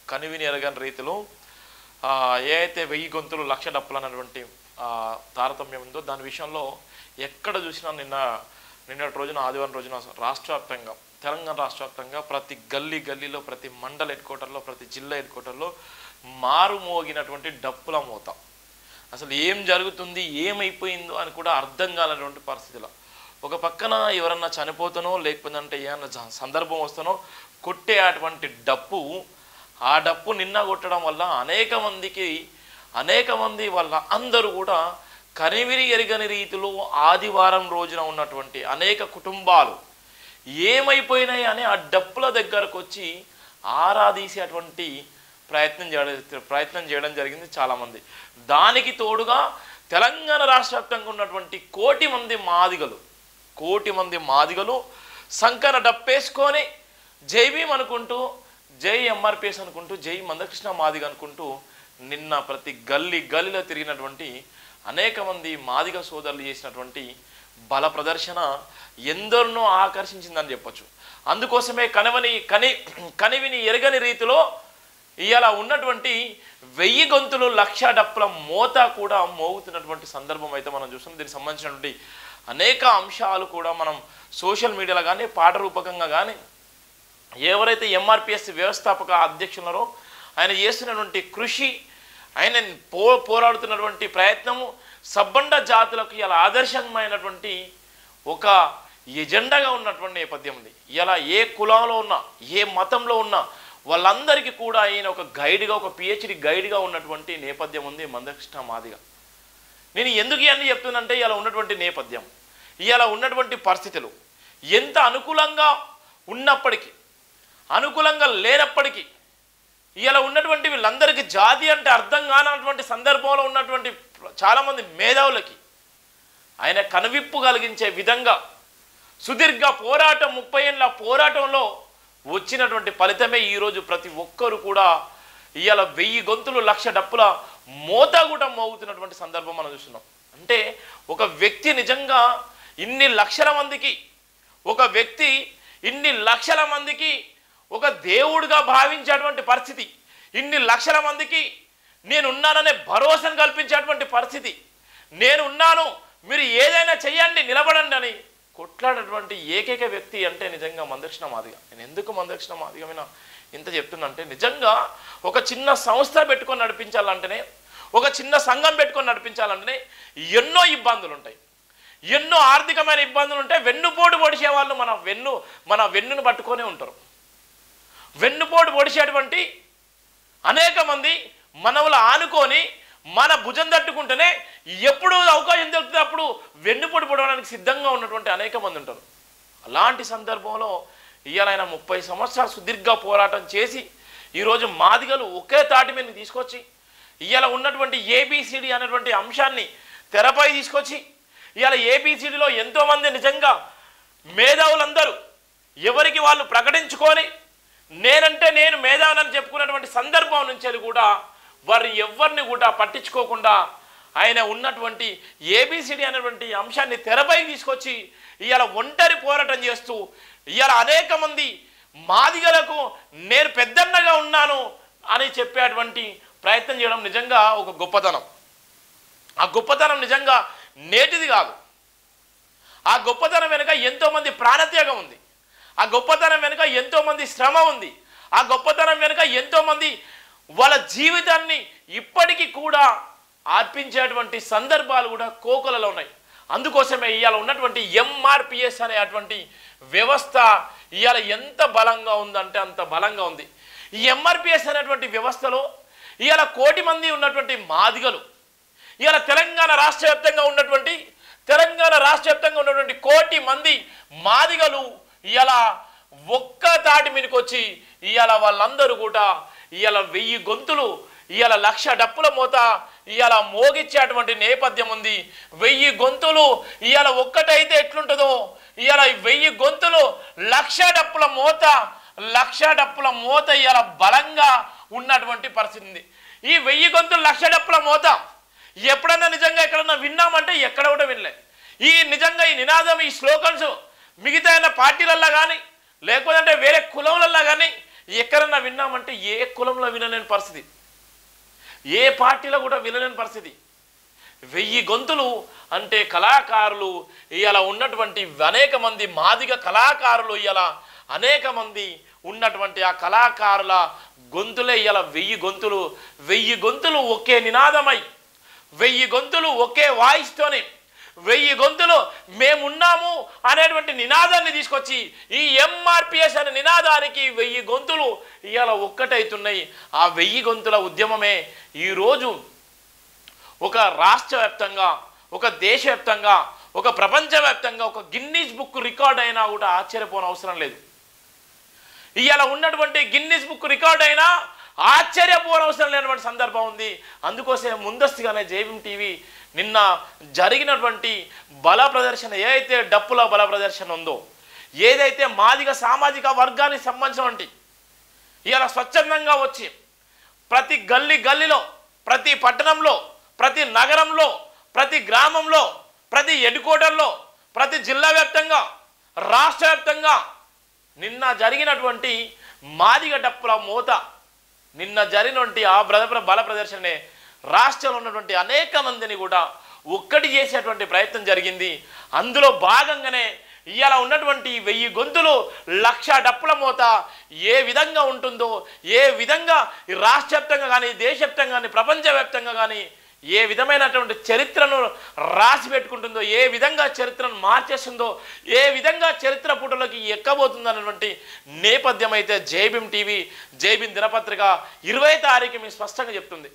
కనివిని ఎరగని రీతిలో ఏ అయితే 1000 గొంతులు 1,00,000 డప్పులు అన్నటువంటి తారతమ్యం ఉందో దాని విషయంలో ఎక్కడ చూసినా నిన్నటి రోజున ఆదివారం రోజున రాష్ట్రవ్యాప్తంగా తెలంగాణ రాష్ట్రవ్యాప్తంగా ప్రతి గల్లీలో ప్రతి మండల హెడ్ క్వార్టర్లో ప్రతి జిల్లా హెడ్ క్వార్టర్లో మారుమోగినటువంటి డప్పుల మోత. అసలు ఏం జరుగుతుంది ఏమైపోయిందో అని కూడా అర్థం కానటువంటి పరిస్థితిలో ఒక పక్కన ఎవరన్నా చనిపోతానో లేకపోతే ఏమన్నా సందర్భం వస్తానో కొట్టే అటువంటి డప్పు, ఆ డప్పు నిన్న కొట్టడం వల్ల అనేక మంది వాళ్ళ అందరూ కూడా కనివిని ఎరగని రీతిలో ఆదివారం రోజున ఉన్నటువంటి అనేక కుటుంబాలు ఏమైపోయినాయి అని ఆ డప్పుల దగ్గరకు వచ్చి ఆరాధీసేటువంటి ప్రయత్నం చేయడం జరిగింది చాలామంది. దానికి తోడుగా తెలంగాణ రాష్ట్ర వ్యాప్తంగా ఉన్నటువంటి కోటి మంది మాదిగలు సంకన డప్పేసుకొని జై భీమ్ అనుకుంటూ, జై ఎంఆర్పిఎస్ అనుకుంటూ, జై మందకృష్ణ మాదిగ అనుకుంటూ నిన్న ప్రతి గల్లీలో తిరిగినటువంటి అనేక మంది మాదిగ సోదరులు చేసినటువంటి బల ప్రదర్శన ఎందరినో ఆకర్షించిందని చెప్పొచ్చు. అందుకోసమే కనివిని ఎరగని రీతిలో ఇలా ఉన్నటువంటి 1000 గొంతులు 1,00,000 డప్పుల మోత కూడా మోగుతున్నటువంటి సందర్భం అయితే మనం చూస్తున్నాం. దీనికి సంబంధించినటువంటి అనేక అంశాలు కూడా మనం సోషల్ మీడియాలో కానీ పాట రూపకంగా కానీ ఎవరైతే ఎంఆర్పిఎస్ వ్యవస్థాపక అధ్యక్షులరో ఆయన చేస్తున్నటువంటి కృషి, ఆయన పోరాడుతున్నటువంటి ప్రయత్నము సబ్బండ జాతులకు ఇలా ఆదర్శమైనటువంటి ఒక ఎజెండాగా ఉన్నటువంటి నేపథ్యం ఉంది. ఇలా ఏ కులంలో ఉన్నా ఏ మతంలో ఉన్నా వాళ్ళందరికీ కూడా ఆయన ఒక గైడ్గా, ఒక పిహెచ్డి గైడ్గా ఉన్నటువంటి నేపథ్యం ఉంది మందకృష్ణ మాదిగ. నేను ఎందుకు ఇవన్నీ చెప్తున్నంటే ఇలా ఉన్నటువంటి నేపథ్యం, ఇలా ఉన్నటువంటి పరిస్థితులు ఎంత అనుకూలంగా ఉన్నప్పటికీ అనుకూలంగా లేనప్పటికీ ఇలా ఉన్నటువంటి వీళ్ళందరికీ జాతి అంటే అర్థం కానటువంటి సందర్భంలో ఉన్నటువంటి చాలామంది మేధావులకి ఆయన కనువిప్పు కలిగించే విధంగా సుదీర్ఘ పోరాటం 30 ఏళ్ళ పోరాటంలో వచ్చినటువంటి ఫలితమే ఈరోజు ప్రతి ఒక్కరు కూడా ఇవాళ 1000 గొంతులు 1,00,000 డప్పుల మోత కూడా మోగుతున్నటువంటి సందర్భం మనం చూస్తున్నాం. అంటే ఒక వ్యక్తి నిజంగా ఇన్ని లక్షల మందికి ఒక దేవుడిగా భావించేటువంటి పరిస్థితి, ఇన్ని లక్షల మందికి నేనున్నాననే భరోసాను కల్పించేటువంటి పరిస్థితి, నేనున్నాను మీరు ఏదైనా చెయ్యండి నిలబడండి అని కొట్లాడేటువంటి ఏకైక వ్యక్తి అంటే నిజంగా మందకృష్ణ మాదిగ. నేను ఎందుకు మందకృష్ణ మాదిగమైన ఇంత చెప్తున్నంటే నిజంగా ఒక చిన్న సంస్థ పెట్టుకొని నడిపించాలంటేనే, ఒక చిన్న సంఘం పెట్టుకొని నడిపించాలంటేనే ఎన్నో ఇబ్బందులు ఉంటాయి, ఎన్నో ఆర్థికమైన ఇబ్బందులు ఉంటాయి. వెన్నుపోటు పొడిచే వాళ్ళు మన వెన్నును పట్టుకొనే ఉంటారు. వెన్నుపోటు పొడిచేటువంటి అనేక మంది మనవులు ఆనుకొని మన భుజం తట్టుకుంటేనే ఎప్పుడు అవకాశం దొరికితే అప్పుడు వెన్నుపోటు పొడవడానికి సిద్ధంగా ఉన్నటువంటి అనేక మంది ఉంటారు. అలాంటి సందర్భంలో ఇవాళ ఆయన 30 సంవత్సరాలు సుదీర్ఘ పోరాటం చేసి ఈరోజు మాదిగలు ఒకే తాటి మీద తీసుకొచ్చి ఇవాళ ఉన్నటువంటి ఏబిసిడి అనేటువంటి అంశాన్ని తెరపై తీసుకొచ్చి ఇవాళ ఏబిసిడిలో ఎంతోమంది నిజంగా మేధావులందరూ ఎవరికి వాళ్ళు ప్రకటించుకొని నేనంటే నేను మేధావులని చెప్పుకున్నటువంటి సందర్భం నుంచి కూడా వారు ఎవరిని కూడా పట్టించుకోకుండా ఆయన ఉన్నటువంటి ఏబిసిడి అనేటువంటి అంశాన్ని తెరపై తీసుకొచ్చి ఇవాళ ఒంటరి పోరాటం చేస్తూ ఇవాళ అనేక మంది మాదిగలకు నేను పెద్దన్నగా ఉన్నాను అని చెప్పేటువంటి ప్రయత్నం చేయడం నిజంగా ఒక గొప్పతనం. ఆ గొప్పతనం నిజంగా నేటిది కాదు. ఆ గొప్పతనం వెనుక ఎంతోమంది ప్రాణత్యాగం ఉంది, ఆ గొప్పతనం వెనుక ఎంతోమంది శ్రమ ఉంది, ఆ గొప్పతనం వెనుక ఎంతోమంది వాళ్ళ జీవితాన్ని ఇప్పటికీ కూడా అర్పించేటువంటి సందర్భాలు కూడా కోకొలలో ఉన్నాయి. అందుకోసమే ఇవాళ ఉన్నటువంటి ఎంఆర్పిఎస్ అనేటువంటి వ్యవస్థ ఇవాళ ఎంత బలంగా ఉందంటే అంత బలంగా ఉంది. ఈ ఎంఆర్పిఎస్ అనేటువంటి వ్యవస్థలో ఇవాళ 1 కోటి మంది ఉన్నటువంటి మాదిగలు ఇవాళ తెలంగాణ రాష్ట్ర వ్యాప్తంగా ఉన్నటువంటి 1 కోటి మంది మాదిగలు ఇవాళ ఒక్క తాటి మీదకి వచ్చి ఇవాళ వాళ్ళందరూ కూడా ఇవాళ 1000 గొంతులు ఇవాళ 1,00,000 డప్పుల మోత ఇవాళ మోగిచ్చేటువంటి నేపథ్యం ఉంది. 1000 గొంతులు ఇవాళ ఒక్కటైతే ఎట్లుంటుందో ఇవాళ 1000 గొంతులు 1,00,000 డప్పుల మోత 1,00,000 డప్పుల మోత ఇవాళ బలంగా ఉన్నటువంటి పరిస్థితి ఉంది. ఈ 1000 గొంతులు 1,00,000 డప్పుల మోత ఎప్పుడన్నా నిజంగా ఎక్కడన్నా విన్నామంటే ఎక్కడ కూడా వినలే. ఈ నిజంగా ఈ నినాదం, ఈ స్లోగన్స్ మిగతా పార్టీలల్లో కానీ లేకపోతే వేరే కులంలల్లో కానీ ఎక్కడన్నా విన్నామంటే ఏ కులంలో వినలేని పరిస్థితి, ఏ పార్టీలో కూడా వినలేని పరిస్థితి. 1000 గొంతులు అంటే కళాకారులు ఇలా ఉన్నటువంటి అనేక మంది మాదిగ కళాకారులు ఇలా అనేక మంది ఉన్నటువంటి ఆ కళాకారుల గొంతులే ఇలా 1000 గొంతులు. 1000 గొంతులు ఒకే నినాదమై, 1000 గొంతులు ఒకే వాయిస్తోనే, 1000 గొంతులు మేమున్నాము అనేటువంటి నినాదాన్ని తీసుకొచ్చి ఈ ఎంఆర్పిఎస్ అనే నినాదానికి 1000 గొంతులు ఇవాళ ఒక్కటవుతున్నాయి. ఆ 1000 గొంతుల ఉద్యమమే ఈరోజు ఒక రాష్ట్ర వ్యాప్తంగా, ఒక దేశవ్యాప్తంగా, ఒక ప్రపంచవ్యాప్తంగా ఒక గిన్నీస్ బుక్ రికార్డ్ అయినా కూడా ఆశ్చర్యపోని అవసరం లేదు. ఇవాళ ఉన్నటువంటి గిన్నీస్ బుక్ రికార్డ్ అయినా ఆశ్చర్యపోనవసరం లేనటువంటి సందర్భం ఉంది. అందుకోసం ముందస్తుగానే జైభీం టీవీ నిన్న జరిగినటువంటి బల ప్రదర్శన, ఏదైతే డప్పుల బల ప్రదర్శన ఉందో, ఏదైతే మాదిగ సామాజిక వర్గానికి సంబంధించినటువంటి ఇవాళ స్వచ్ఛందంగా వచ్చి ప్రతి గల్లీలో, ప్రతి పట్టణంలో, ప్రతి నగరంలో, ప్రతి గ్రామంలో, ప్రతి హెడ్‌క్వార్టర్లో, ప్రతి జిల్లా వ్యాప్తంగా, రాష్ట్ర వ్యాప్తంగా నిన్న జరిగినటువంటి మాదిగ డప్పుల మోత, నిన్న జరిగినటువంటి ఆ బల ప్రదర్శనే రాష్ట్రంలో ఉన్నటువంటి అనేక మందిని కూడా ఒక్కటి చేసేటువంటి ప్రయత్నం జరిగింది. అందులో భాగంగానే ఇవాళ ఉన్నటువంటి 1000 గొంతులు 1,00,000 డప్పుల మోత ఏ విధంగా ఉంటుందో, ఏ విధంగా ఈ రాష్ట్రవ్యాప్తంగా కానీ, దేశవ్యాప్తంగా కానీ, ప్రపంచవ్యాప్తంగా కానీ ఏ విధమైనటువంటి చరిత్రను రాసి పెట్టుకుంటుందో, ఏ విధంగా చరిత్రను మార్చేస్తుందో, ఏ విధంగా చరిత్ర పుటలోకి ఎక్కబోతుందో అన్నటువంటి నేపథ్యం అయితే జైభీం టీవీ, జైభీం దినపత్రిక 20వ తారీఖు మీకు స్పష్టంగా చెప్తుంది.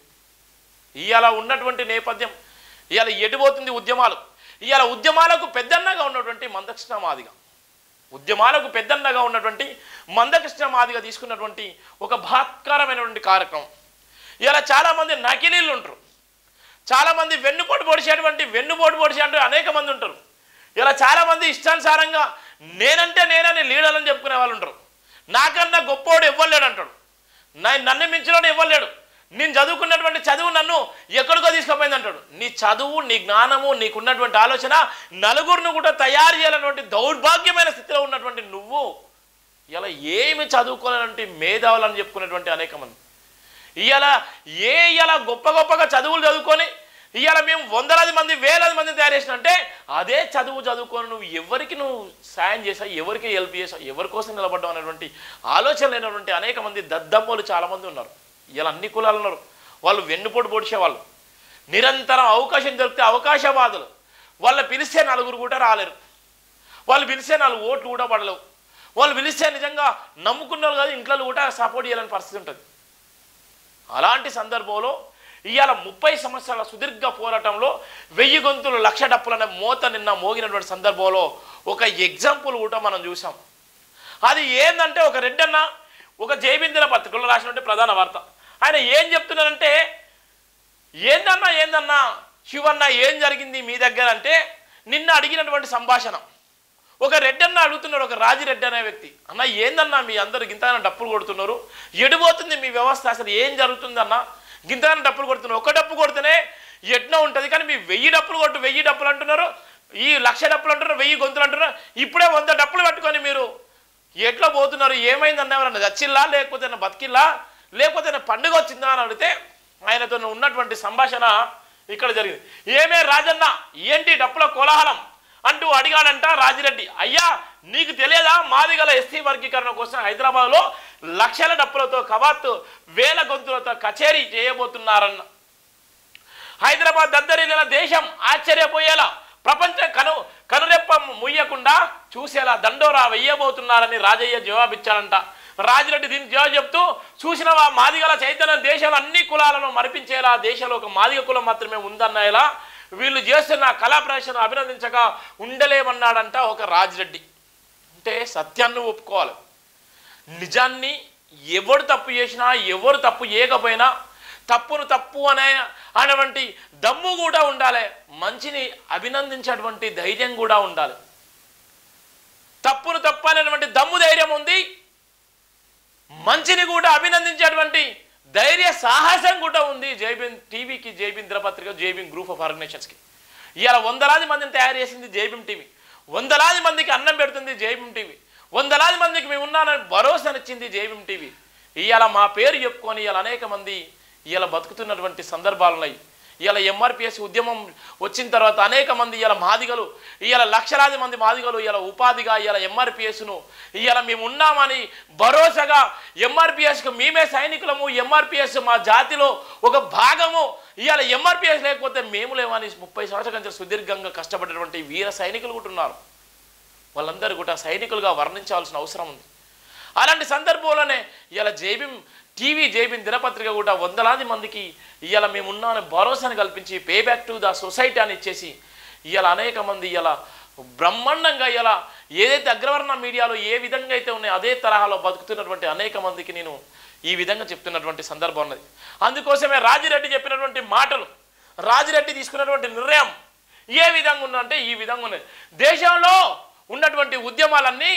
ఇవాళ ఉన్నటువంటి నేపథ్యం, ఇవాళ ఎటుపోతుంది ఉద్యమాలు, ఇవాళ ఉద్యమాలకు పెద్దన్నగా ఉన్నటువంటి మందకృష్ణ మాదిగ, ఉద్యమాలకు పెద్దన్నగా ఉన్నటువంటి మందకృష్ణ మాదిగ తీసుకున్నటువంటి ఒక బలాత్కారమైనటువంటి కార్యక్రమం. ఇవాళ చాలామంది నకిలీలు ఉంటారు, చాలామంది వెన్నుపోటు పొడిచేటువంటి అనేక మంది ఉంటారు. ఇలా చాలామంది ఇష్టానుసారంగా నేనని లీడర్లని చెప్పుకునే వాళ్ళు ఉంటారు. నాకన్నా గొప్పోడు ఇవ్వలేడు అంటాడు, నన్ను మించినోడు ఇవ్వలేడు, నేను చదువుకున్నటువంటి చదువు నన్ను ఎక్కడికో తీసుకుపోయింది అంటాడు. నీ చదువు, నీ జ్ఞానము, నీకున్నటువంటి ఆలోచన నలుగురిని కూడా తయారు చేయాలన్నటువంటి దౌర్భాగ్యమైన స్థితిలో ఉన్నటువంటి నువ్వు ఇలా ఏమి చదువుకోవాలంటే మేధావులని చెప్పుకునేటువంటి అనేక మంది ఇలా గొప్పగా చదువులు చదువుకొని ఇవాళ మేము వందలాది మంది, వేలాది మందిని తయారు చేసినంటే అదే చదువుకొని నువ్వు ఎవరికి సాయం చేసావు, ఎవరికి హెల్ప్ చేసావు, ఎవరి కోసం నిలబడ్డావు అనేటువంటి ఆలోచన లేనటువంటి అనేక మంది దద్దమ్మలు చాలామంది ఉన్నారు. ఇలా అన్ని కులాలు ఉన్నారు. వాళ్ళు వెన్నుపోటు పొడిచేవాళ్ళు, నిరంతరం అవకాశం దొరికితే అవకాశవాదులు. వాళ్ళు పిలిస్తే నలుగురు కూడా రాలేరు, వాళ్ళు పిలిస్తే 4 ఓట్లు కూడా పడలేవు, వాళ్ళు పిలిస్తే నిజంగా నమ్ముకున్న వాళ్ళు కాదు ఇంట్లో కూడా సపోర్ట్ చేయాలని పరిస్థితి ఉంటుంది. అలాంటి సందర్భంలో ఇవాళ 30 సంవత్సరాల సుదీర్ఘ పోరాటంలో 1000 గొంతులు 1,00,000 డప్పులనే మోత నిన్న మోగినటువంటి సందర్భంలో ఒక ఎగ్జాంపుల్ కూడా మనం చూసాం. అది ఏంటంటే ఒక రెడ్డన్న ఒక జైభీం దినపత్రికలో రాసినటువంటి ప్రధాన వార్త. ఆయన ఏం చెప్తున్నారంటే, ఏందన్నా శివన్న ఏం జరిగింది మీ దగ్గర అంటే, నిన్న అడిగినటువంటి సంభాషణ ఒక రెడ్డన్న అడుగుతున్నాడు, ఒక రాజిరెడ్డి అనే వ్యక్తి. అన్న ఏందన్నా మీ అందరు గింతగానే డప్పులు కొడుతున్నారు, ఎడిపోతుంది మీ వ్యవస్థ, అసలు ఏం జరుగుతుందన్న, గింతగానే డప్పులు కొడుతున్నారు, ఒక డప్పు కొడితేనే ఎట్లా ఉంటుంది, కానీ మీ 1000 డప్పులు కొట్టు 1000 డప్పులు అంటున్నారు, ఈ 1,00,000 డప్పులు అంటున్నారు, 1000 గొంతులు అంటున్నారు, ఇప్పుడే 100 డప్పులు పట్టుకొని మీరు ఎట్లా పోతున్నారు, ఏమైందన్న, ఎవరన్నా చచ్చిల్లా, లేకపోతే బతికిల్లా, లేకపోతే పండుగ వచ్చిందా అని అడిగితే ఆయనతో ఉన్నటువంటి సంభాషణ ఇక్కడ జరిగింది. ఏమే రాజన్న ఏంటి డప్పుల కోలాహలం అంటూ అడిగాడంట రాజిరెడ్డి. అయ్యా నీకు తెలియదా, మాదిగల ఎస్టీ వర్గీకరణ కోసం హైదరాబాద్లో 1,00,000 డప్పులతో కవాతు 1000 గొంతులతో కచేరీ చేయబోతున్నారన్న. హైదరాబాద్ దద్దరిల్లిన దేశం ఆశ్చర్యపోయేలా, ప్రపంచ కనురెప్ప ముయ్యకుండా చూసేలా దండోరా వెయ్యబోతున్నారని రాజయ్య జవాబిచ్చాడంట. రాజిరెడ్డి దీనికి జవాబు చెప్తూ, చూసినవా మాదిగల చైతన్యం దేశంలో అన్ని కులాలను మరిపించేలా, దేశంలో ఒక మాదిగ కులం మాత్రమే ఉందన్నలా వీళ్ళు చేస్తున్న కళా ప్రదర్శన అభినందించక ఉండలేమన్నాడంట ఒక రాజిరెడ్డి. అంటే సత్యాన్ని ఒప్పుకోవాలి, నిజాన్ని ఎవరు తప్పు చేసినా, ఎవరు తప్పు చేయకపోయినా తప్పును తప్పు అనేటువంటి దమ్ము కూడా ఉండాలి, మంచిని అభినందించేటువంటి ధైర్యం కూడా ఉండాలి. తప్పును తప్పు అనేటువంటి దమ్ము ధైర్యం ఉంది, మంచిని కూడా అభినందించేటువంటి ధైర్య సాహసం కూడా ఉంది జైభీం టీవీకి, జైభీం దినపత్రిక, జైభీం గ్రూప్ ఆఫ్ ఆర్గనైజేషన్స్కి. ఇవాళ వందలాది మందిని తయారు చేసింది జైభీం టీవీ, వందలాది మందికి అన్నం పెడుతుంది జైభీం టీవీ, వందలాది మందికి మేము ఉన్నానని భరోసానిచ్చింది జేబీఎం టీవీ. ఇవాళ మా పేరు చెప్పుకొని ఇవాళ అనేక మంది ఇవాళ బతుకుతున్నటువంటి సందర్భాలు ఉన్నాయి. ఇవాళ ఎంఆర్పిఎస్ ఉద్యమం వచ్చిన తర్వాత అనేక మంది ఇవాళ మాదిగలు, ఇవాళ లక్షలాది మంది మాదిగలు ఇవాళ ఉపాధిగా ఇవాళ ఎంఆర్పిఎస్ను ఇవాళ మేము ఉన్నామని భరోసాగా ఎంఆర్పిఎస్కు మేమే సైనికులము, ఎంఆర్పిఎస్ మా జాతిలో ఒక భాగము, ఇవాళ ఎంఆర్పిఎస్ లేకపోతే మేము లేవని 30 సంవత్సరాల నుంచి సుదీర్ఘంగా కష్టపడినటువంటి వీర సైనికులు కూడా ఉన్నారు. వాళ్ళందరూ కూడా సైనికులుగా వర్ణించాల్సిన అవసరం ఉంది. అలాంటి సందర్భంలోనే ఇవాళ జేబీఎం టీవీ, జేబీఎం దినపత్రిక కూడా వందలాది మందికి ఇవాళ మేమున్నామని భరోసాను కల్పించి pay back to the society అని ఇచ్చేసి ఇవాళ అనేక మంది ఇవాళ బ్రహ్మాండంగా ఇలా ఏదైతే అగ్రవర్ణ మీడియాలో ఏ విధంగా అయితే ఉన్నాయో అదే తరహాలో బతుకుతున్నటువంటి అనేక మందికి నేను ఈ విధంగా చెప్తున్నటువంటి సందర్భం ఉన్నది. అందుకోసమే రాజిరెడ్డి చెప్పినటువంటి మాటలు, రాజిరెడ్డి తీసుకున్నటువంటి నిర్ణయం ఏ విధంగా ఉందంటే ఈ విధంగా ఉన్నది. దేశంలో ఉన్నటువంటి ఉద్యమాలన్నీ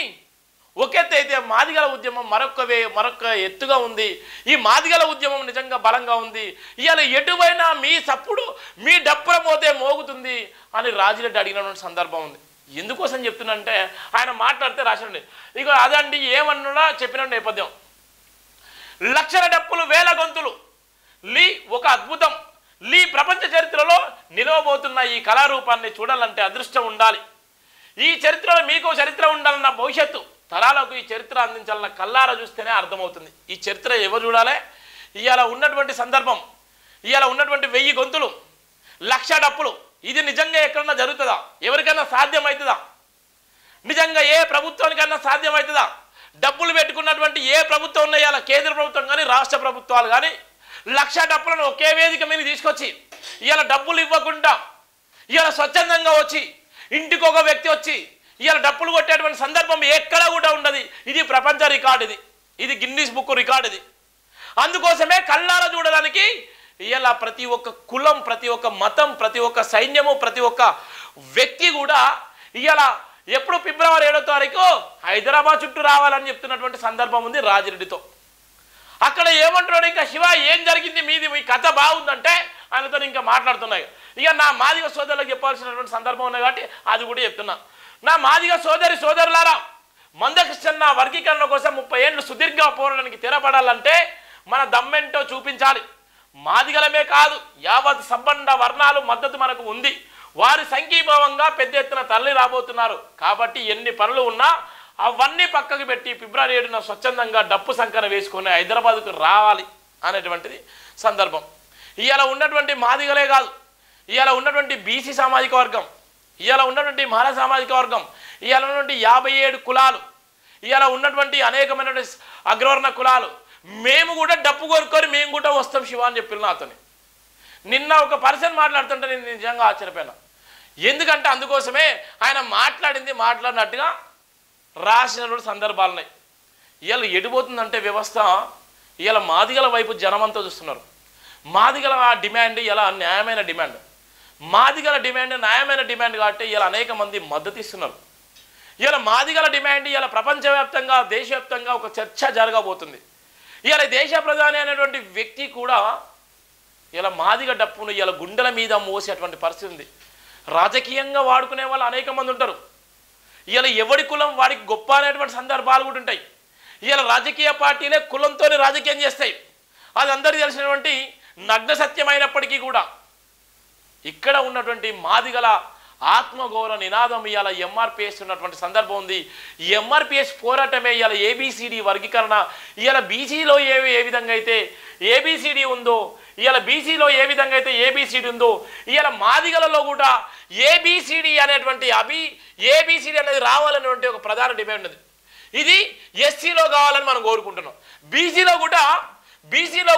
ఒకెత్తి అయితే మాదిగల ఉద్యమం మరొక ఎత్తుగా ఉంది. ఈ మాదిగల ఉద్యమం నిజంగా బలంగా ఉంది. ఇవాళ ఎటువైనా మీ సప్పుడు మీ డప్పుల మోతే మోగుతుంది అని రాజిరెడ్డి అడిగినటువంటి సందర్భం ఉంది. ఎందుకోసం చెప్తున్నంటే ఆయన మాట్లాడితే రాసినండి ఇక అదండి ఏమన్నా చెప్పిన నేపథ్యం. లక్షల డప్పులు, వేల గొంతులు లీ ఒక అద్భుతం. లీ ప్రపంచ చరిత్రలో నిలవబోతున్న ఈ కళారూపాన్ని చూడాలంటే అదృష్టం ఉండాలి. ఈ చరిత్రలో మీకు చరిత్ర ఉండాలన్న భవిష్యత్తు తరాలకు ఈ చరిత్ర అందించాలన్న కళ్ళారా చూస్తేనే అర్థమవుతుంది. ఈ చరిత్ర ఎవరు చూడాలి? ఇవాళ ఉన్నటువంటి సందర్భం, ఇవాళ ఉన్నటువంటి 1000 గొంతులు, 1,00,000 డప్పులు, ఇది నిజంగా ఎక్కడన్నా జరుగుతుందా? ఎవరికైనా సాధ్యమవుతుందా? నిజంగా ఏ ప్రభుత్వానికైనా సాధ్యమవుతుందా? డబ్బులు పెట్టుకున్నటువంటి ఏ ప్రభుత్వం ఉన్నాయి, ఇవాళ కేంద్ర ప్రభుత్వం కానీ రాష్ట్ర ప్రభుత్వాలు కానీ 1,00,000 డప్పులను ఒకే వేదిక మీద తీసుకొచ్చి ఇవాళ డబ్బులు ఇవ్వకుండా ఇవాళ స్వచ్ఛందంగా వచ్చి ఇంటికి ఒక వ్యక్తి వచ్చి ఇవాళ డప్పులు కొట్టేటువంటి సందర్భం ఎక్కడా కూడా ఉండదు. ఇది ప్రపంచ రికార్డు, ఇది గిన్నీస్ బుక్ రికార్డు. ఇది అందుకోసమే కళ్ళారా చూడడానికి ఇవాళ ప్రతి ఒక్క కులం, ప్రతి ఒక్క మతం, ప్రతి ఒక్క సైన్యము, ప్రతి ఒక్క వ్యక్తి కూడా ఇవాళ ఎప్పుడు ఫిబ్రవరి 7వ తారీఖు హైదరాబాద్ చుట్టూ రావాలని చెప్తున్నటువంటి సందర్భం ఉంది రాజిరెడ్డితో. అక్కడ ఏమంటున్నాడు, ఇంకా శివ ఏం జరిగింది, మీది మీ కథ బాగుందంటే ఆయనతో ఇంకా మాట్లాడుతున్నాయి. ఇక నా మాదిగ సోదరులకు చెప్పాల్సినటువంటి సందర్భం ఉన్నాయి కాబట్టి అది కూడా చెప్తున్నా. నా మాదిగ సోదరులారా, మందకృష్ణ వర్గీకరణ కోసం 30 ఏళ్ళు సుదీర్ఘ పోరాటానికి తెరపడాలంటే మన దమ్మెంటో చూపించాలి. మాదిగలమే కాదు, యావత్ సంబంధ వర్ణాలు మద్దతు మనకు ఉంది. వారి సంఘీభావంగా పెద్ద ఎత్తున తరలి రాబోతున్నారు. కాబట్టి ఎన్ని పనులు ఉన్నా అవన్నీ పక్కకు పెట్టి ఫిబ్రవరి 7న స్వచ్ఛందంగా డప్పు సంకన వేసుకొని హైదరాబాద్కు రావాలి అనేటువంటిది సందర్భం. ఇవాళ ఉన్నటువంటి మాదిగలే కాదు, ఇవాళ ఉన్నటువంటి బీసీ సామాజిక వర్గం, ఇవాళ ఉన్నటువంటి మహిళా సామాజిక వర్గం, ఇవాళ ఉన్నటువంటి 57 కులాలు, ఇవాళ ఉన్నటువంటి అనేకమైనటువంటి అగ్రవర్ణ కులాలు, మేము కూడా డప్పు కోరుకొని మేము కూడా వస్తాం శివ అని చెప్పిన నాతోని. నిన్న ఒక పర్సన్ మాట్లాడుతుంటే నేను నిజంగా ఆశ్చర్యపోయినా. ఎందుకంటే అందుకోసమే ఆయన మాట్లాడినట్టుగా రాసినటువంటి సందర్భాలు ఉన్నాయి. ఇవాళ ఎడిపోతుందంటే వ్యవస్థ, ఇవాళ మాదిగల వైపు జనమంతా చూస్తున్నారు. మాదిగల డిమాండ్ ఇలా న్యాయమైన డిమాండ్, మాదిగల డిమాండ్ న్యాయమైన డిమాండ్ కాబట్టి ఇలా అనేక మంది మద్దతు ఇస్తున్నారు. ఇలా మాదిగల డిమాండ్ ఇలా ప్రపంచవ్యాప్తంగా దేశవ్యాప్తంగా ఒక చర్చ జరగబోతుంది. ఇలా దేశ ప్రధాని అనేటువంటి వ్యక్తి కూడా ఇలా మాదిగ డప్పును ఇలా గుండెల మీద మోసేటువంటి పరిస్థితి ఉంది. రాజకీయంగా వాడుకునే వాళ్ళు అనేక మంది ఉంటారు. ఇలా ఎవడి కులం వాడికి గొప్ప అనేటువంటి సందర్భాలు కూడా ఉంటాయి. ఇలా రాజకీయ పార్టీలే కులంతోనే రాజకీయం చేస్తాయి. అది అందరికీ తెలిసినటువంటి నగ్న సత్యమైనప్పటికీ కూడా ఇక్కడ ఉన్నటువంటి మాదిగల ఆత్మగౌరవ నినాదం ఇవాళ ఎంఆర్పిఎస్ ఉన్నటువంటి సందర్భం ఉంది. ఈ ఎంఆర్పిఎస్ పోరాటమే ఇవాళ ఏబిసిడి వర్గీకరణ. ఇవాళ బీసీలో ఏ విధంగా అయితే ఏబిసిడి ఉందో, ఇవాళ బీసీలో ఏ విధంగా అయితే ఏబిసిడి ఉందో, ఇవాళ మాదిగలలో కూడా ఏబిసిడి అనేటువంటి ఏబిసిడి అనేది రావాలనేటువంటి ఒక ప్రధాన డిమాండ్ ఉంది. ఇది ఎస్సీలో కావాలని మనం కోరుకుంటున్నాం. బీసీలో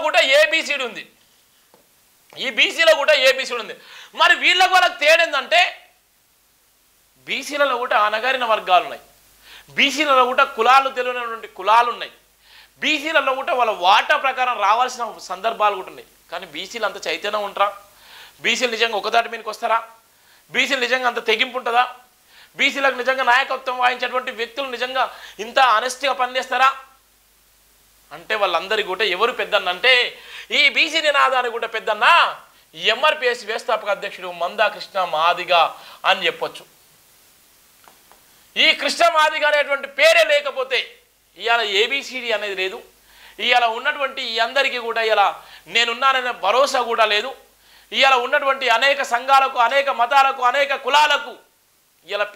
కూడా ఏబిసిడి ఉంది. ఈ బీసీలో కూడా ఏబిసిడి ఉంది. మరి వీళ్ళకు వాళ్ళకి తేడేందంటే బీసీలలో కూడా అణగారిన వర్గాలు ఉన్నాయి, బీసీలలో కూడా కులాలు తెలియనటువంటి కులాలు ఉన్నాయి, బీసీలలో కూడా వాళ్ళ వాటా ప్రకారం రావాల్సిన సందర్భాలు కూడా ఉన్నాయి. కానీ బీసీలు అంత చైతన్యం ఉంటారా? బీసీలు నిజంగా ఒకదాటి మీదకి వస్తారా? బీసీలు నిజంగా అంత తెగింపు ఉంటుందా? బీసీలకు నిజంగా నాయకత్వం వహించేటువంటి వ్యక్తులు నిజంగా ఇంత ఆనెస్ట్గా పనిచేస్తారా అంటే వాళ్ళందరికీ కూడా ఎవరు పెద్దన్న అంటే ఈ బీసీ నినాదానికి కూడా పెద్దన్న ఎంఆర్పిఎస్ వ్యవస్థాపక అధ్యక్షుడు మందా కృష్ణ మాదిగ అని చెప్పొచ్చు. ఈ కృష్ణమాదిగ అనేటువంటి పేరే లేకపోతే ఇవాళ ఏబిసిడి అనేది లేదు. ఇవాళ ఉన్నటువంటి ఈ అందరికీ కూడా ఇలా నేనున్నాననే భరోసా కూడా లేదు. ఇవాళ ఉన్నటువంటి అనేక సంఘాలకు, అనేక మతాలకు, అనేక కులాలకు ఇలా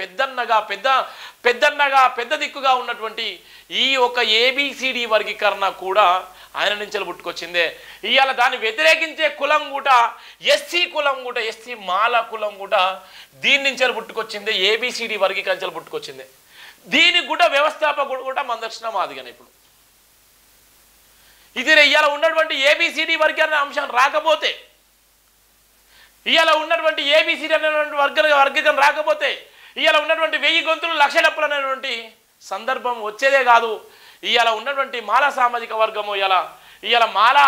పెద్ద దిక్కుగా ఉన్నటువంటి ఈ ఒక ఏబిసిడి వర్గీకరణ కూడా ఆయన నుంచి పుట్టుకొచ్చిందే. ఇవాళ దాన్ని వ్యతిరేకించే కులం కూడా ఎస్సీ కులం కూడా, ఎస్సీ మాల కులం కూడా దీని నుంచి పుట్టుకొచ్చిందే, ఏబిసిడి వర్గీకరణ పుట్టుకొచ్చిందే. దీనికి కూడా వ్యవస్థాపకుడు కూడా మందకృష్ణమాదిగనే. ఇప్పుడు ఇది ఇవాళ ఉన్నటువంటి ఏబిసిడి వర్గీకరణ అంశం రాకపోతే, ఇవాళ ఉన్నటువంటి ఏబిసిడి అనేటువంటి వర్గీకరణ రాకపోతే ఇవాళ ఉన్నటువంటి 1000 గొంతులు 1,00,000 డప్పులు అనేటువంటి సందర్భం వచ్చేదే కాదు. ఇవాళ ఉన్నటువంటి మాల సామాజిక వర్గము ఇవాళ మాల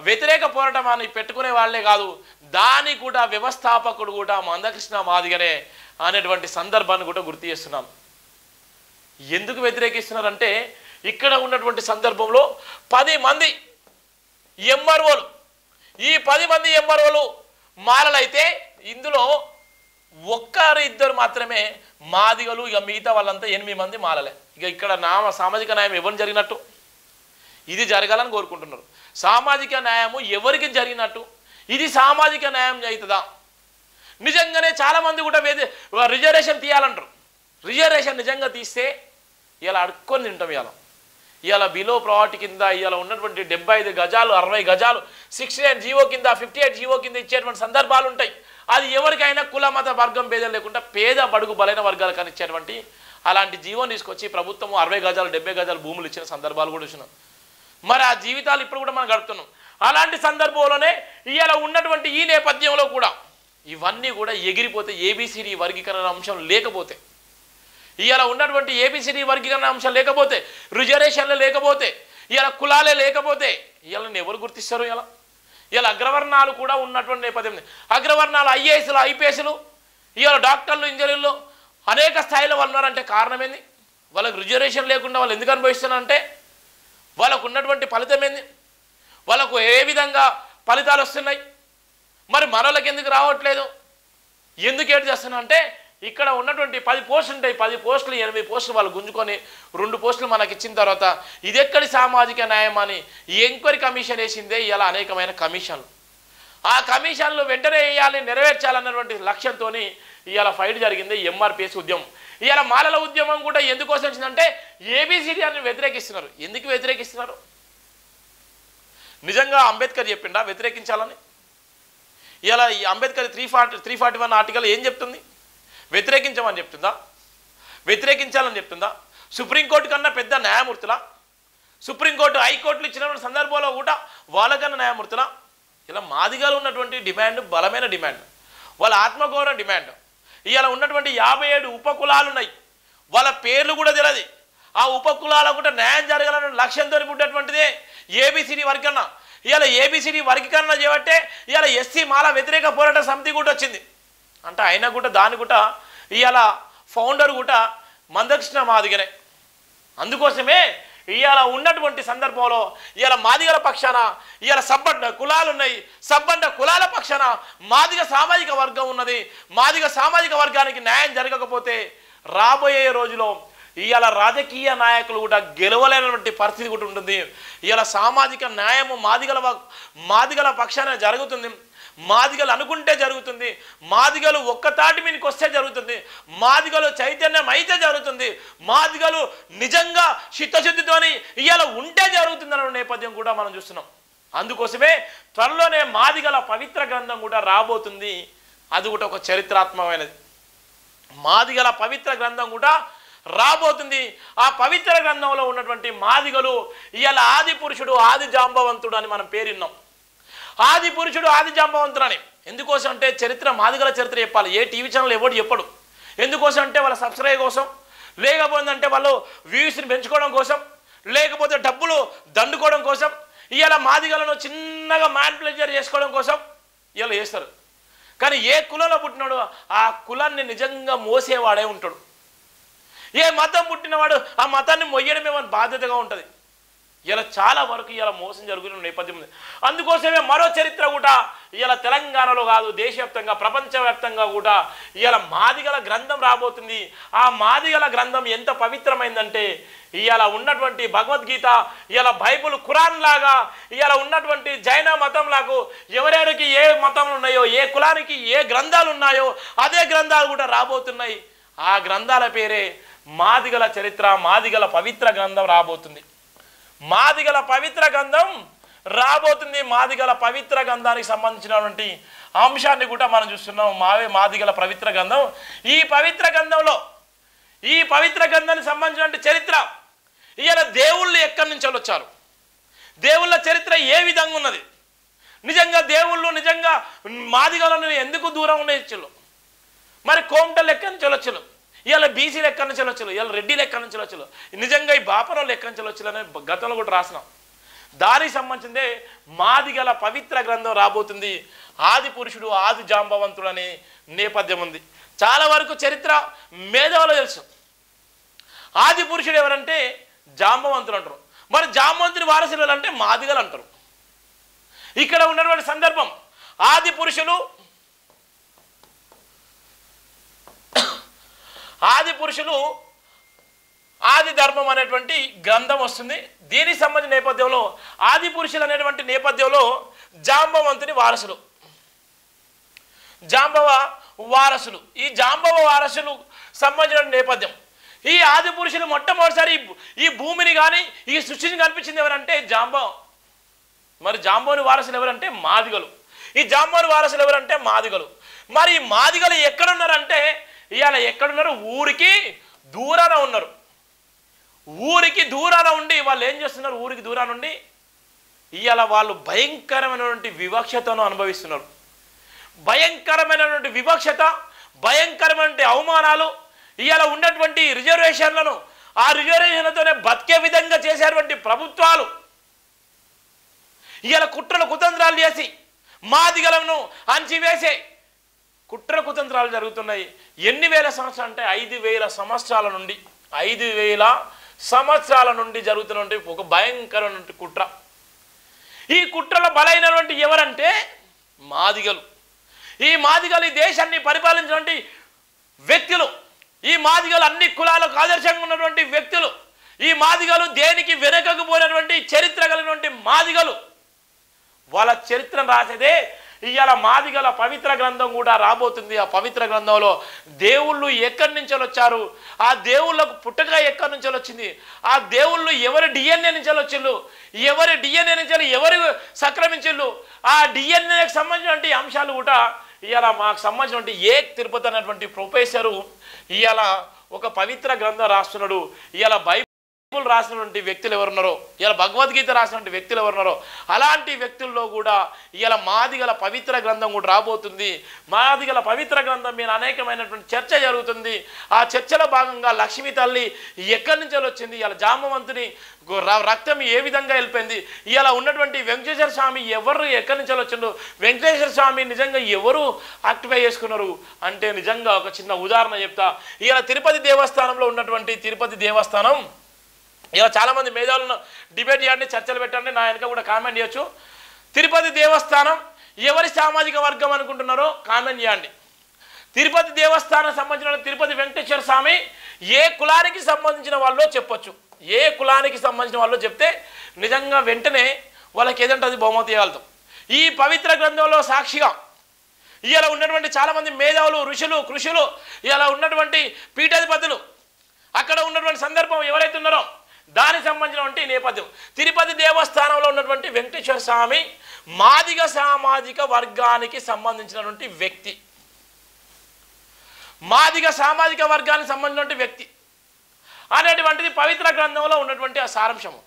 వ్యతిరేక పోరాటం అని పెట్టుకునే వాళ్ళే కాదు, దాని కూడా వ్యవస్థాపకుడు కూడా మందకృష్ణమాదిగనే అనేటువంటి సందర్భాన్ని కూడా గుర్తు చేస్తున్నాం. ఎందుకు వ్యతిరేకిస్తున్నారంటే ఇక్కడ ఉన్నటువంటి సందర్భంలో 10 మంది ఎంఆర్ఓలు, ఈ 10 మంది ఎంఆర్ఓలు మాలలైతే ఇందులో 1-2 మాత్రమే మాదిగలు. ఇక మిగతా వాళ్ళంతా 8 మంది మాలలే. ఇక ఇక్కడ సామాజిక న్యాయం ఎవరు జరిగినట్టు? ఇది జరగాలని కోరుకుంటున్నారు. సామాజిక న్యాయము ఎవరికి జరిగినట్టు? ఇది సామాజిక న్యాయం అవుతుందా? నిజంగానే చాలామంది కూడా రిజర్వేషన్ తీయాలంటారు. రిజర్వేషన్ నిజంగా తీస్తే ఇలా అడుక్కొని తింటాం. ఇవాళ బిలో ప్రావర్టీ కింద ఇవాళ ఉన్నటువంటి 75 గజాలు, 60 గజాలు 69 జీవో కింద, 58 జీవో కింద ఇచ్చేటువంటి సందర్భాలు ఉంటాయి. అది ఎవరికైనా కుల మత వర్గం భేదం లేకుండా పేద బడుగు బలైన వర్గాలకు అని ఇచ్చేటువంటి అలాంటి జీవోని తీసుకొచ్చి ప్రభుత్వం 60 గజాలు 70 గజాలు భూములు ఇచ్చిన సందర్భాలు కూడా చూసినాం. మరి ఆ జీవితాలు ఇప్పుడు కూడా మనం గడుపుతున్నాం. అలాంటి సందర్భంలోనే ఇవాళ ఉన్నటువంటి ఈ నేపథ్యంలో కూడా ఇవన్నీ కూడా ఎగిరిపోతే, ఏబిసిడి వర్గీకరణ అంశం లేకపోతే, ఇవాళ ఉన్నటువంటి ఏబిసిడి వర్గీకరణ అంశం లేకపోతే, రిజర్వేషన్లు లేకపోతే, ఇవాళ కులాలే లేకపోతే ఇవాళ ఎవరు గుర్తిస్తారు? ఇవాళ అగ్రవర్ణాలు కూడా ఉన్నటువంటి నేపథ్యం, అగ్రవర్ణాలు ఐఏఎస్లు, ఐపీఎస్లు, ఇవాళ డాక్టర్లు, ఇంజనీర్లు అనేక స్థాయిలో వాళ్ళు ఉన్నారంటే కారణం ఏంది? వాళ్ళకి రిజర్వేషన్ లేకుండా వాళ్ళు ఎందుకు అనుభవిస్తున్నారంటే వాళ్ళకు ఉన్నటువంటి ఫలితం ఏంది? వాళ్ళకు ఏ విధంగా ఫలితాలు వస్తున్నాయి? మరి మనోళ్ళకి ఎందుకు రావట్లేదు? ఎందుకు ఏడు చేస్తున్నా అంటే ఇక్కడ ఉన్నటువంటి 10 పోస్టులు ఉంటాయి. 10 పోస్టులు 8 పోస్టులు వాళ్ళు గుంజుకొని 2 పోస్టులు మనకి ఇచ్చిన తర్వాత ఇది ఎక్కడి సామాజిక న్యాయం అని ఎంక్వైరీ కమిషన్ వేసిందే. ఇలా అనేకమైన కమిషన్లు, ఆ కమిషన్లు వెంటనే వేయాలి, నెరవేర్చాలన్నటువంటి లక్ష్యంతో ఇవాళ ఫైట్ జరిగింది ఎంఆర్పిఎస్ ఉద్యమం. ఇవాళ మాలల ఉద్యమం కూడా ఎందుకోసం వచ్చిందంటే ఏబిసిడి అని వ్యతిరేకిస్తున్నారు. ఎందుకు వ్యతిరేకిస్తున్నారు? నిజంగా అంబేద్కర్ చెప్పిండా వ్యతిరేకించాలని? ఇవాళ ఈ అంబేద్కర్ 341 ఆర్టికల్ ఏం చెప్తుంది? వ్యతిరేకించమని చెప్తుందా? వ్యతిరేకించాలని చెప్తుందా? సుప్రీంకోర్టు కన్నా పెద్ద న్యాయమూర్తులా? సుప్రీంకోర్టు, హైకోర్టులు ఇచ్చినటువంటి సందర్భంలో కూడా వాళ్ళకన్నా న్యాయమూర్తులా? ఇలా మాదిగాలు ఉన్నటువంటి డిమాండ్ బలమైన డిమాండ్, వాళ్ళ ఆత్మగౌరవ డిమాండ్. ఇవాళ ఉన్నటువంటి 57 ఉపకులాలు ఉన్నాయి, వాళ్ళ పేర్లు కూడా తెలియదు. ఆ ఉపకులాలకు కూడా న్యాయం జరగాలన్న లక్ష్యంతో పుట్టినటువంటిదే ఏబిసిడి వర్గీకరణ. ఇవాళ ఏబిసిడి వర్గీకరణ చేయబట్టే ఇవాళ ఎస్సీ మాల వ్యతిరేక పోరాట సమితి కూడా వచ్చింది. అంటే అయినా కూడా దాని కూడా ఇవాళ ఫౌండర్ కూడా మందకృష్ణమాదిగనే. అందుకోసమే ఇవాళ ఉన్నటువంటి సందర్భంలో ఇవాళ మాదిగల పక్షాన ఇవాళ సబ్బండ కులాలు ఉన్నాయి, సబ్బండ కులాల పక్షాన మాదిగ సామాజిక వర్గం ఉన్నది. మాదిగ సామాజిక వర్గానికి న్యాయం జరగకపోతే రాబోయే రోజులో ఇవాళ రాజకీయ నాయకులు కూడా గెలవలేనటువంటి పరిస్థితి కూడా ఉంటుంది. ఇవాళ సామాజిక న్యాయము మాదిగల పక్షాన జరుగుతుంది. మాదిగలు అనుకుంటే జరుగుతుంది. మాదిగలు ఒక్కతాటి మీదకి వస్తే జరుగుతుంది. మాదిగలు చైతన్యం అయితే జరుగుతుంది. మాదిగలు నిజంగా చిత్తశుద్ధితోని ఇవాళ ఉంటే జరుగుతుంది అన్న నేపథ్యం కూడా మనం చూస్తున్నాం. అందుకోసమే త్వరలోనే మాదిగల పవిత్ర గ్రంథం కూడా రాబోతుంది. అది కూడా ఒక చరిత్రాత్మకమైనది. మాదిగల పవిత్ర గ్రంథం కూడా రాబోతుంది. ఆ పవిత్ర గ్రంథంలో ఉన్నటువంటి మాదిగలు ఇవాళ ఆది పురుషుడు, ఆది జాంబవంతుడు అని మనం పేరున్నాం. ఆది పురుషుడు, ఆది జాంబవంతుడు అని ఎందుకోసం అంటే చరిత్ర, మాదిగల చరిత్ర చెప్పాలి. ఏ టీవీ ఛానల్ ఎవడు చెప్పడు. ఎందుకోసం అంటే వాళ్ళ సబ్స్క్రైబ్ కోసం, లేకపోతే అంటే వాళ్ళు వ్యూస్ని పెంచుకోవడం కోసం, లేకపోతే డబ్బులు దండుకోవడం కోసం, ఇవాళ మాదిగలను చిన్నగా మ్యానిపులేట్ చేసుకోవడం కోసం ఇలా చేస్తారు. కానీ ఏ కులంలో పుట్టినాడు ఆ కులాన్ని నిజంగా మోసేవాడే ఉంటాడు. ఏ మతం పుట్టినవాడు ఆ మతాన్ని మొయ్యడమే మన బాధ్యతగా ఉంటుంది. ఇలా చాలా వరకు ఇలా మోసం జరుగుతున్న నేపథ్యం ఉంది. అందుకోసమే మరో చరిత్ర కూడా ఇలా తెలంగాణలో కాదు దేశవ్యాప్తంగా ప్రపంచవ్యాప్తంగా కూడా ఇలా మాదిగల గ్రంథం రాబోతుంది. ఆ మాదిగల గ్రంథం ఎంత పవిత్రమైందంటే ఇలా ఉన్నటువంటి భగవద్గీత, ఇలా బైబుల్, ఖురాన్ లాగా ఇలా ఉన్నటువంటి జైన మతంలాగా ఎవరెవరికి ఏ మతంలు ఉన్నాయో, ఏ కులానికి ఏ గ్రంథాలు ఉన్నాయో అదే గ్రంథాలు కూడా రాబోతున్నాయి. ఆ గ్రంథాల పేరే మాదిగల చరిత్ర, మాదిగల పవిత్ర గ్రంథం రాబోతుంది. మాదిగల పవిత్ర గ్రంథం రాబోతుంది. మాదిగల పవిత్ర గ్రంథానికి సంబంధించినటువంటి అంశాన్ని కూడా మనం చూస్తున్నాం. మాదిగల పవిత్ర గ్రంథం. ఈ పవిత్ర గ్రంథానికి సంబంధించిన చరిత్ర, ఇవాళ దేవుళ్ళు ఎక్కడి నుంచి వచ్చారు, దేవుళ్ళ చరిత్ర ఏ విధంగా ఉన్నది, నిజంగా దేవుళ్ళు నిజంగా మాదిగలను ఎందుకు దూరం ఉండేచ్చు, మరి కోమటలు ఎక్కడి నుంచి వచ్చారు, ఇవాళ బీసీలు ఎక్కడి నుంచి వచ్చారు, ఇవాళ రెడ్డిలు ఎక్కడి నుంచి వచ్చారు, నిజంగా ఈ బాపనోళ్ళు ఎక్కడి నుంచి వచ్చారు అనే గతంలో కూడా రాసినాం. దానికి సంబంధించిందే మాదిగల పవిత్ర గ్రంథం రాబోతుంది. ఆది పురుషుడు ఆది జాంబవంతుడు అనే నేపథ్యం ఉంది. చాలా వరకు చరిత్ర మేధావులు తెలుసు. ఆది పురుషుడు ఎవరంటే జాంబవంతుడు అంటారు. మరి జాంబవంతుని వారసులు అంటే మాదిగలు అంటారు. ఇక్కడ ఉన్నటువంటి సందర్భం ఆది పురుషులు ఆది ధర్మం అనేటువంటి గ్రంథం వస్తుంది. దీనికి సంబంధించిన నేపథ్యంలో ఆది పురుషులు అనేటువంటి నేపథ్యంలో జాంబవంతుని వారసులు, ఈ జాంబవ వారసులు సంబంధించిన నేపథ్యం. ఈ ఆది పురుషులు మొట్టమొదటిసారి ఈ భూమిని కానీ ఈ సృష్టిని కనిపించింది ఎవరంటే జాంబవం. మరి జాంబవుని వారసులు ఎవరంటే మాదిగలు. ఈ జాంబవుని వారసులు ఎవరంటే మాదిగలు. మరి ఈ మాదిగలు ఎక్కడున్నారంటే ఇవాళ ఎక్కడున్నారు, ఊరికి దూరాన ఉన్నారు. ఊరికి దూరాన ఉండి వాళ్ళు ఏం చేస్తున్నారు, ఊరికి దూరాన ఉండి ఇవాళ వాళ్ళు భయంకరమైనటువంటి వివక్షతను అనుభవిస్తున్నారు. భయంకరమైనటువంటి వివక్షత, భయంకరమైనటువంటి అవమానాలు, ఇవాళ ఉన్నటువంటి రిజర్వేషన్లను ఆ రిజర్వేషన్లతోనే బతికే విధంగా చేసేటువంటి ప్రభుత్వాలు ఇవాళ కుట్రలు కుతంత్రాలు చేసి మాదిగలను అంచివేసే కుట్ర కుతంత్రాలు జరుగుతున్నాయి. ఎన్ని వేల సంవత్సరాలు అంటే 5,000 సంవత్సరాల నుండి జరుగుతున్నటువంటి ఒక భయంకరమైన కుట్ర. ఈ కుట్రలో బలైనటువంటి ఎవరంటే మాదిగలు. ఈ మాదిగలు ఈ దేశాన్ని పరిపాలించినటువంటి వ్యక్తులు, ఈ మాదిగలు అన్ని కులాలకు ఆదర్శంగా ఉన్నటువంటి వ్యక్తులు, ఈ మాదిగలు దేనికి వెనకకు పోయినటువంటి చరిత్ర కలిగినటువంటి మాదిగలు. వాళ్ళ చరిత్రను రాసేదే ఇవాళ మాదిగల పవిత్ర గ్రంథం కూడా రాబోతుంది. ఆ పవిత్ర గ్రంథంలో దేవుళ్ళు ఎక్కడి నుంచి వచ్చారు, ఆ దేవుళ్ళకు పుట్టక ఎక్కడి నుంచి వచ్చింది, ఆ దేవుళ్ళు ఎవరి డిఎన్ఏ నుంచి వచ్చిళ్ళు, ఎవరి డిఎన్ఏ నుంచి ఎవరు సంక్రమించిళ్ళు, ఆ డిఎన్ఏకి సంబంధించినటువంటి అంశాలు కూడా ఇవాళ మాకు సంబంధించినటువంటి తిరుపతి అనేటువంటి ప్రొఫెసరు ఇవాళ ఒక పవిత్ర గ్రంథం రాస్తున్నాడు. ఇవాళ బైబిల్ రాసినటువంటి వ్యక్తులు ఎవరున్నారో, ఇలా భగవద్గీత రాసినటువంటి వ్యక్తులు ఎవరున్నారో అలాంటి వ్యక్తుల్లో కూడా ఇలా మాదిగల పవిత్ర గ్రంథం కూడా రాబోతుంది. మాదిగల పవిత్ర గ్రంథం మీద అనేకమైనటువంటి చర్చ జరుగుతుంది. ఆ చర్చలో భాగంగా లక్ష్మీ తల్లి ఎక్కడి నుంచి వచ్చింది, ఇలా జాంబవంతుని రక్తం ఏ విధంగా వెళ్ళిపోయింది, ఇలా ఉన్నటువంటి వెంకటేశ్వర స్వామి ఎవరు ఎక్కడి నుంచి వచ్చిండు, వెంకటేశ్వర స్వామి నిజంగా ఎవరు ఆక్టిఫై చేసుకున్నారు అంటే నిజంగా ఒక చిన్న ఉదాహరణ చెప్తా. ఇలా తిరుపతి దేవస్థానంలో ఉన్నటువంటి తిరుపతి దేవస్థానం, ఇలా చాలామంది మేధావులను డిబేట్ చేయండి, చర్చలు పెట్టండి, నా వెనక కూడా కామెంట్ చేయొచ్చు. తిరుపతి దేవస్థానం ఎవరి సామాజిక వర్గం అనుకుంటున్నారో కామెంట్ చేయండి. తిరుపతి దేవస్థానం సంబంధించిన తిరుపతి వెంకటేశ్వర స్వామి ఏ కులానికి సంబంధించిన వాళ్ళో చెప్పొచ్చు. ఏ కులానికి సంబంధించిన వాళ్ళో చెప్తే నిజంగా వెంటనే వాళ్ళకి ఏదంటే అది బహుమతి ఇవ్వగలుగుతాం. ఈ పవిత్ర గ్రంథంలో సాక్షిగా ఇలా ఉన్నటువంటి చాలామంది మేధావులు, ఋషులు, కృషులు, ఇలా ఉన్నటువంటి పీఠాధిపతులు అక్కడ ఉన్నటువంటి సందర్భం ఎవరైతే ఉన్నారో దానికి సంబంధించినటువంటి నేపథ్యం. తిరుపతి దేవస్థానంలో ఉన్నటువంటి వెంకటేశ్వర స్వామి మాదిగ సామాజిక వర్గానికి సంబంధించినటువంటి వ్యక్తి, మాదిగ సామాజిక వర్గానికి సంబంధించినటువంటి వ్యక్తి అనేటువంటిది పవిత్ర గ్రంథంలో ఉన్నటువంటి ఆ సారాంశము.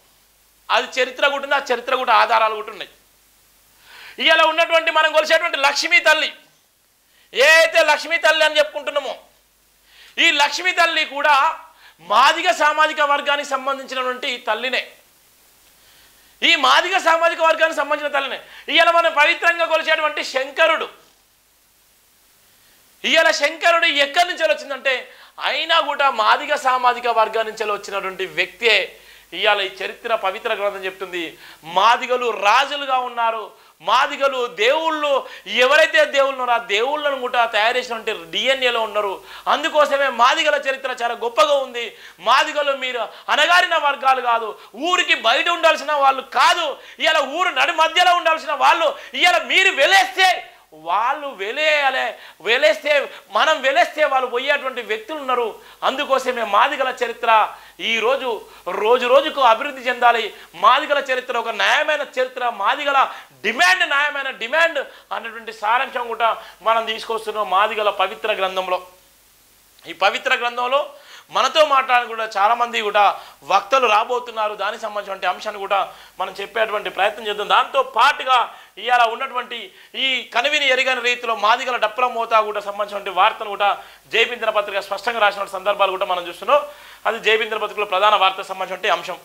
అది చరిత్ర కూడా ఉంది, ఆ చరిత్ర కూడా ఆధారాలు కూడా ఉన్నాయి. ఇలా ఉన్నటువంటి మనం కొలిసేటువంటి లక్ష్మీ తల్లి, ఏ అయితే లక్ష్మీ తల్లి అని చెప్పుకుంటున్నామో ఈ లక్ష్మీ తల్లి కూడా మాదిగ సామాజిక వర్గానికి సంబంధించినటువంటి తల్లినే. ఈ మాదిగ సామాజిక వర్గానికి సంబంధించిన తల్లినే. ఇవాళ మనం పవిత్రంగా కొలిచేటువంటి శంకరుడు, ఇవాళ శంకరుడు ఎక్కడి నుంచి వచ్చిందంటే అయినా కూడా మాదిగ సామాజిక వర్గం నుంచి వచ్చినటువంటి వ్యక్తే ఇవాళ ఈ చరిత్ర పవిత్ర గ్రంథం చెప్తుంది మాదిగలు రాజులుగా ఉన్నారు, మాదిగలు దేవుళ్ళు, ఎవరైతే దేవుళ్ళు ఉన్నారో ఆ దేవుళ్ళను కూడా తయారు చేసినటువంటి డిఎన్ఏలో ఉన్నారు. అందుకోసమే మాదిగల చరిత్ర చాలా గొప్పగా ఉంది. మాదిగలు మీరు అనగారిన వర్గాలు కాదు, ఊరికి బయట ఉండాల్సిన వాళ్ళు కాదు, ఇవాళ ఊరు నడి మధ్యలో ఉండాల్సిన వాళ్ళు. ఇవాళ మీరు వెలేస్తే వాళ్ళు వెలేస్తే మనం వెలేస్తే వాళ్ళు పోయేటువంటి వ్యక్తులు ఉన్నారు. అందుకోసమే మాదిగల చరిత్ర ఈరోజు రోజు రోజుకు అభివృద్ధి చెందాలి. మాదిగల చరిత్ర ఒక న్యాయమైన చరిత్ర, మాదిగల డిమాండ్ న్యాయమైన డిమాండ్ అన్నటువంటి సారాంశం కూడా మనం తీసుకొస్తున్నాం మాదిగల పవిత్ర గ్రంథంలో. ఈ పవిత్ర గ్రంథంలో మనతో మాట్లాడడానికి కూడా చాలామంది కూడా వక్తలు రాబోతున్నారు. దానికి సంబంధించిన అంశాన్ని కూడా మనం చెప్పేటువంటి ప్రయత్నం చేద్దాం. దాంతో పాటుగా ఇవాళ ఉన్నటువంటి ఈ కనివిని ఎరిగని రీతిలో మాదిగల డప్పుల మోతా కూడా సంబంధించిన వార్తను కూడా జయబింద్ర పత్రిక స్పష్టంగా రాసిన సందర్భాలు కూడా మనం చూస్తున్నాం. అది జయబింద్ర పత్రికలో ప్రధాన వార్తకు సంబంధించిన అంశం.